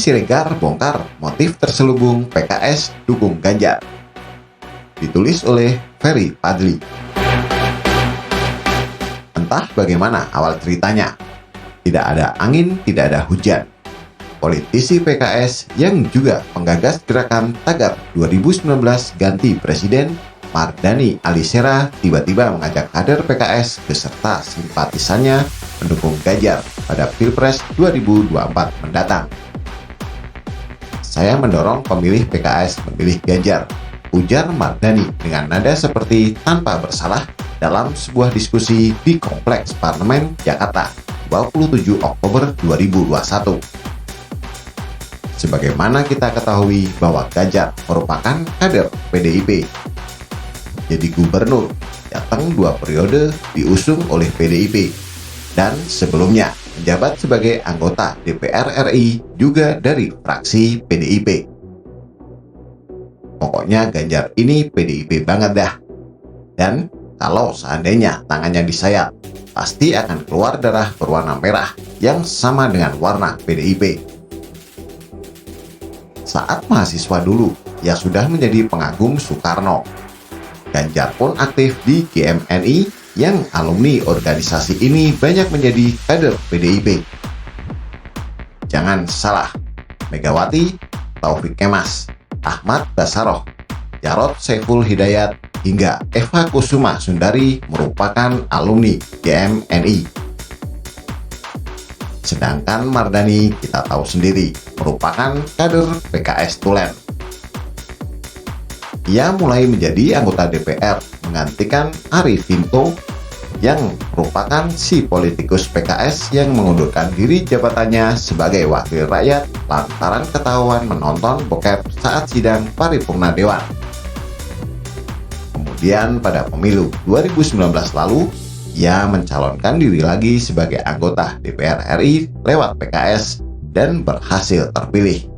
Siregar bongkar motif terselubung PKS dukung Ganjar. Ditulis oleh Ferry Fadli. Entah bagaimana awal ceritanya, tidak ada angin, tidak ada hujan. Politisi PKS yang juga penggagas gerakan tagar 2019 ganti presiden, Mardhani Alisera, tiba-tiba mengajak kader PKS beserta simpatisannya mendukung Ganjar pada Pilpres 2024 mendatang. Saya mendorong pemilih PKS memilih Ganjar, ujar Mardhani dengan nada seperti tanpa bersalah dalam sebuah diskusi di Kompleks Parlemen Jakarta 27 Oktober 2021. Sebagaimana kita ketahui bahwa Ganjar merupakan kader PDIP. Jadi gubernur datang 2 periode diusung oleh PDIP dan sebelumnya menjabat sebagai anggota DPR RI juga dari fraksi PDIP. Pokoknya Ganjar ini PDIP banget dah. Dan kalau seandainya tangannya disayat, pasti akan keluar darah berwarna merah yang sama dengan warna PDIP. Saat mahasiswa dulu, ia sudah menjadi pengagum Soekarno. Ganjar pun aktif di GMNI yang alumni organisasi ini banyak menjadi kader PDIP. Jangan salah, Megawati, Taufik Kemas, Ahmad Bassaroh, Jarod Saiful Hidayat, hingga Eva Kusuma Sundari merupakan alumni GMNI. Sedangkan Mardhani kita tahu sendiri merupakan kader PKS Tulen. Ia mulai menjadi anggota DPR menggantikan Arif Pinto yang merupakan si politikus PKS yang mengundurkan diri jabatannya sebagai wakil rakyat lantaran ketahuan menonton bokep saat sidang paripurna Dewan. Kemudian pada pemilu 2019 lalu, ia mencalonkan diri lagi sebagai anggota DPR RI lewat PKS dan berhasil terpilih.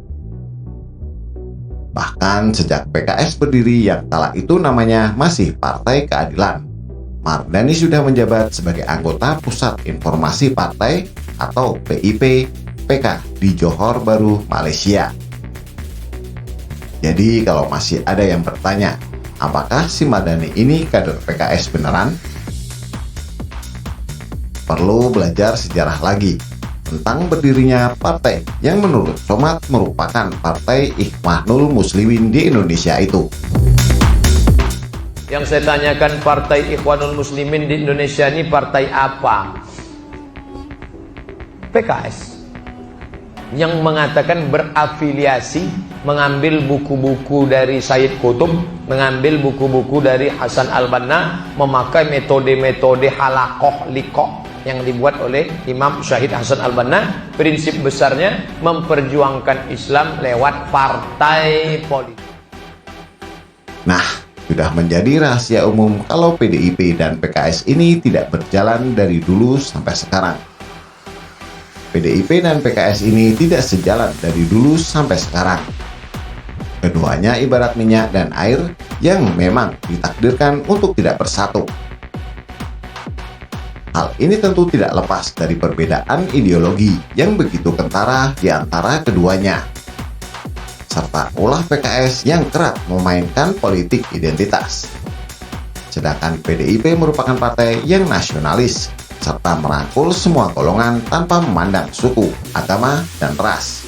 Bahkan sejak PKS berdiri yang kala itu namanya masih Partai Keadilan, Mardhani sudah menjabat sebagai anggota Pusat Informasi Partai atau PIP PK di Johor Bahru, Malaysia. Jadi kalau masih ada yang bertanya, apakah si Mardhani ini kader PKS beneran? Perlu belajar sejarah lagi tentang berdirinya partai yang menurut Somad merupakan Partai Ikhwanul Muslimin di Indonesia itu. Yang saya tanyakan, Partai Ikhwanul Muslimin di Indonesia ini partai apa? PKS. Yang mengatakan berafiliasi, mengambil buku-buku dari Sayyid Qutb, mengambil buku-buku dari Hasan al-Banna, memakai metode-metode halakoh likoh yang dibuat oleh Imam Syahid Hasan al-Banna. Prinsip besarnya memperjuangkan Islam lewat partai politik. Nah, sudah menjadi rahasia umum kalau PDIP dan PKS ini tidak berjalan dari dulu sampai sekarang. PDIP dan PKS ini tidak sejalan dari dulu sampai sekarang. Keduanya ibarat minyak dan air yang memang ditakdirkan untuk tidak bersatu. Hal ini tentu tidak lepas dari perbedaan ideologi yang begitu kentara di antara keduanya, serta ulah PKS yang kerap memainkan politik identitas. Sedangkan PDIP merupakan partai yang nasionalis, serta merangkul semua golongan tanpa memandang suku, agama, dan ras.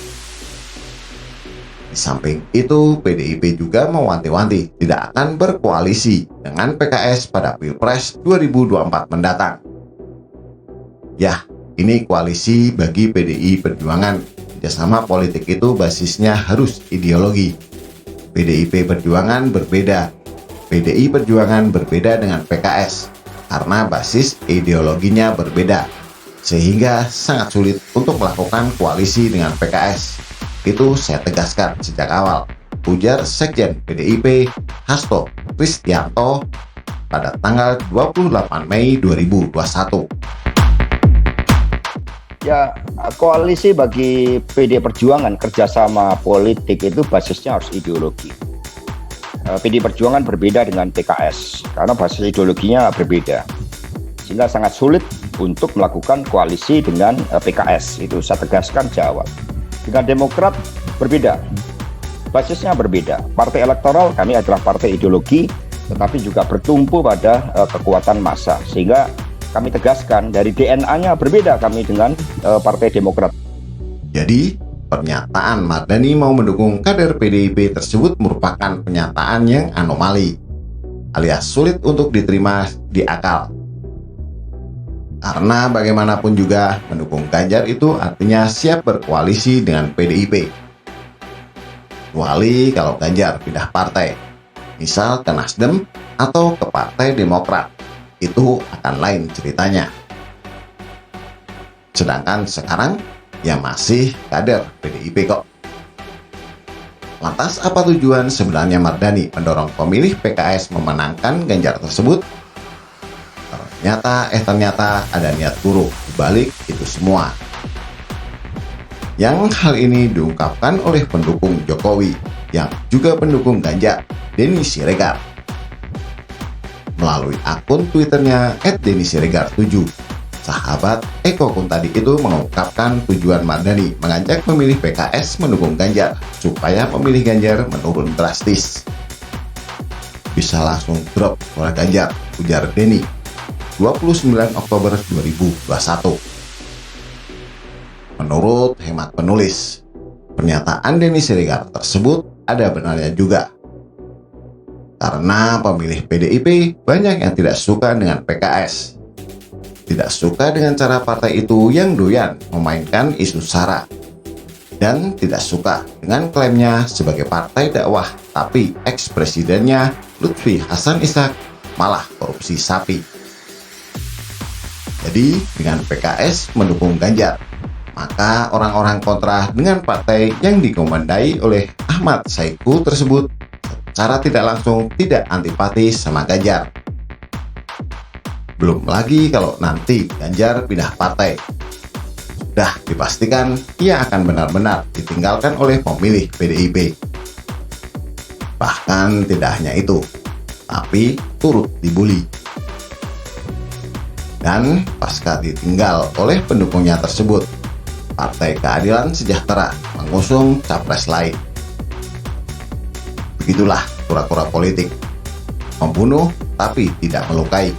Di samping itu, PDIP juga mewanti-wanti tidak akan berkoalisi dengan PKS pada Pilpres 2024 mendatang. Ya, ini koalisi bagi PDI Perjuangan. Kerjasama politik itu basisnya harus ideologi. PDIP Perjuangan berbeda. PDI Perjuangan berbeda dengan PKS karena basis ideologinya berbeda, sehingga sangat sulit untuk melakukan koalisi dengan PKS. Itu saya tegaskan sejak awal, ujar Sekjen PDIP Hasto Kristianto pada tanggal 28 Mei 2021. Ya, koalisi bagi PD Perjuangan, kerjasama politik itu basisnya harus ideologi. PD Perjuangan berbeda dengan PKS karena basis ideologinya berbeda, sehingga sangat sulit untuk melakukan koalisi dengan PKS. Itu saya tegaskan jawab. Dengan Demokrat berbeda, basisnya berbeda. Partai elektoral kami adalah partai ideologi, tetapi juga bertumpu pada kekuatan massa. Sehingga kami tegaskan dari DNA-nya berbeda kami dengan Partai Demokrat. Jadi, pernyataan Mardhani mau mendukung kader PDIP tersebut merupakan pernyataan yang anomali, alias sulit untuk diterima di akal. Karena bagaimanapun juga mendukung Ganjar itu artinya siap berkoalisi dengan PDIP. Kecuali kalau Ganjar pindah partai, misal ke Nasdem atau ke Partai Demokrat, itu akan lain ceritanya. Sedangkan sekarang ya masih kader PDIP kok. Lantas apa tujuan sebenarnya Mardhani mendorong pemilih PKS memenangkan Ganjar tersebut? Ternyata ada niat buruk di balik itu semua. Yang hal ini diungkapkan oleh pendukung Jokowi yang juga pendukung Ganjar, Denny Siregar. Melalui akun Twitternya @DennySiregar7, sahabat Eko Kuntadi itu mengungkapkan tujuan Mardhani mengajak pemilih PKS mendukung Ganjar supaya pemilih Ganjar menurun drastis. Bisa langsung drop suara Ganjar, ujar Denny. 29 Oktober 2021. Menurut hemat penulis, pernyataan Denny Siregar tersebut ada benarnya juga. Karena pemilih PDIP banyak yang tidak suka dengan PKS. Tidak suka dengan cara partai itu yang doyan memainkan isu SARA. Dan tidak suka dengan klaimnya sebagai partai dakwah, tapi ex-presidennya Lutfi Hasan Ishak malah korupsi sapi. Jadi, dengan PKS mendukung Ganjar, maka orang-orang kontra dengan partai yang dikomandai oleh Ahmad Saiku tersebut secara tidak langsung tidak antipati sama Ganjar. Belum lagi kalau nanti Ganjar pindah partai. Sudah dipastikan ia akan benar-benar ditinggalkan oleh pemilih PDIP. Bahkan tidak hanya itu, tapi turut dibully. Dan pasca ditinggal oleh pendukungnya tersebut, Partai Keadilan Sejahtera mengusung capres lain. Begitulah kura-kura politik. Membunuh tapi tidak melukai.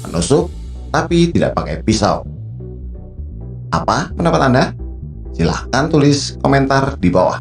Menusuk tapi tidak pakai pisau. Apa pendapat Anda? Silahkan tulis komentar di bawah.